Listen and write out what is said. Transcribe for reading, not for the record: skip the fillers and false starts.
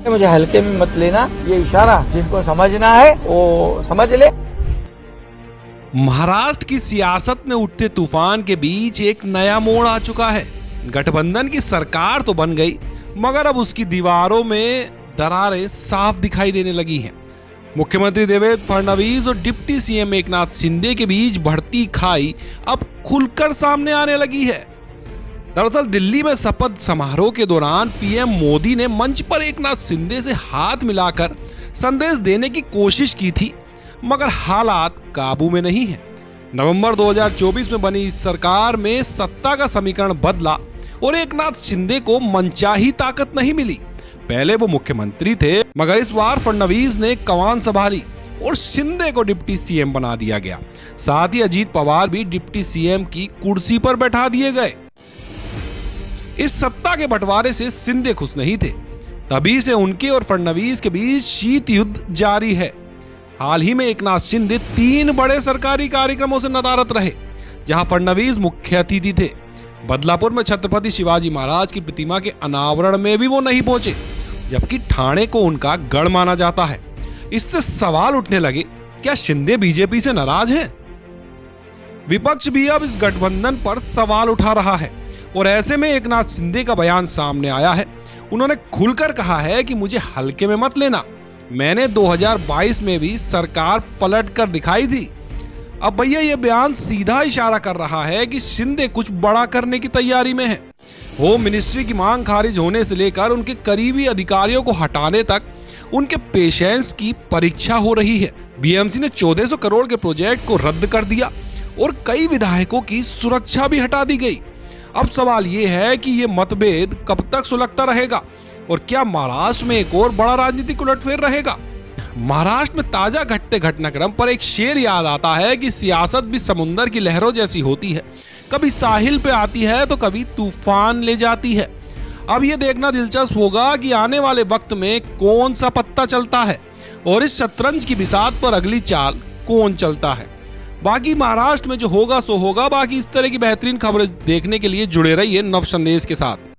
मुझे हल्के में मत लेना, ये इशारा जिनको समझना है वो समझ ले। महाराष्ट्र की सियासत में उठते तूफान के बीच एक नया मोड़ आ चुका है। गठबंधन की सरकार तो बन गई, मगर अब उसकी दीवारों में दरारें साफ दिखाई देने लगी हैं। मुख्यमंत्री देवेंद्र फडणवीस और डिप्टी सीएम एकनाथ शिंदे के बीच बढ़ती खाई अब खुलकर सामने आने लगी है। दरअसल दिल्ली में शपथ समारोह के दौरान पीएम मोदी ने मंच पर एकनाथ शिंदे से हाथ मिलाकर संदेश देने की कोशिश की थी, मगर हालात काबू में नहीं है। नवंबर 2024 में बनी इस सरकार में सत्ता का समीकरण बदला और एकनाथ शिंदे को मनचाही ताकत नहीं मिली। पहले वो मुख्यमंत्री थे, मगर इस बार फडणवीस ने कमान संभाली और शिंदे को डिप्टी सीएम बना दिया गया। साथ ही अजीत पवार भी डिप्टी सीएम की कुर्सी पर बैठा दिए गए। इस सत्ता के बंटवारे से शिंदे खुश नहीं थे, तभी से उनके और फडणवीस के बीच शीत युद्ध जारी है। हाल ही में एकनाथ शिंदे 3 बड़े सरकारी कार्यक्रमों से नदारद रहे, जहां फडणवीस मुख्य अतिथि थे। बदलापुर में छत्रपति शिवाजी महाराज की प्रतिमा के अनावरण में भी वो नहीं पहुंचे, जबकि ठाणे को उनका गढ़ माना जाता है। इससे सवाल उठने लगे, क्या शिंदे बीजेपी से नाराज हैं? विपक्ष भी अब इस गठबंधन पर सवाल उठा रहा है और ऐसे में एकनाथ शिंदे का बयान सामने आया है। उन्होंने खुलकर कहा है कि मुझे हल्के में मत लेना, मैंने 2022 में भी सरकार पलट कर दिखाई थी। अब भैया ये बयान सीधा इशारा कर रहा है कि शिंदे कुछ बड़ा करने की तैयारी में है। होम मिनिस्ट्री की मांग खारिज होने से लेकर उनके करीबी अधिकारियों को हटाने तक उनके पेशेंस की परीक्षा हो रही है। बीएमसी ने 1400 करोड़ के प्रोजेक्ट को रद्द कर दिया और कई विधायकों की सुरक्षा भी हटा दी गई। अब सवाल ये है कि ये मतभेद कब तक सुलगता रहेगा और क्या महाराष्ट्र में एक और बड़ा राजनीतिक उलटफेर रहेगा? महाराष्ट्र में ताजा घटते घटनाक्रम पर एक शेर याद आता है कि सियासत भी समुंदर की लहरों जैसी होती है, कभी साहिल पे आती है तो कभी तूफान ले जाती है। अब ये देखना दिलचस्प होगा कि आने वाले वक्त में कौन सा पत्ता चलता है और इस शतरंज की बिसात पर अगली चाल कौन चलता है। बाकी महाराष्ट्र में जो होगा सो होगा। बाकी इस तरह की बेहतरीन खबरें देखने के लिए जुड़े रहिए नव संदेश के साथ।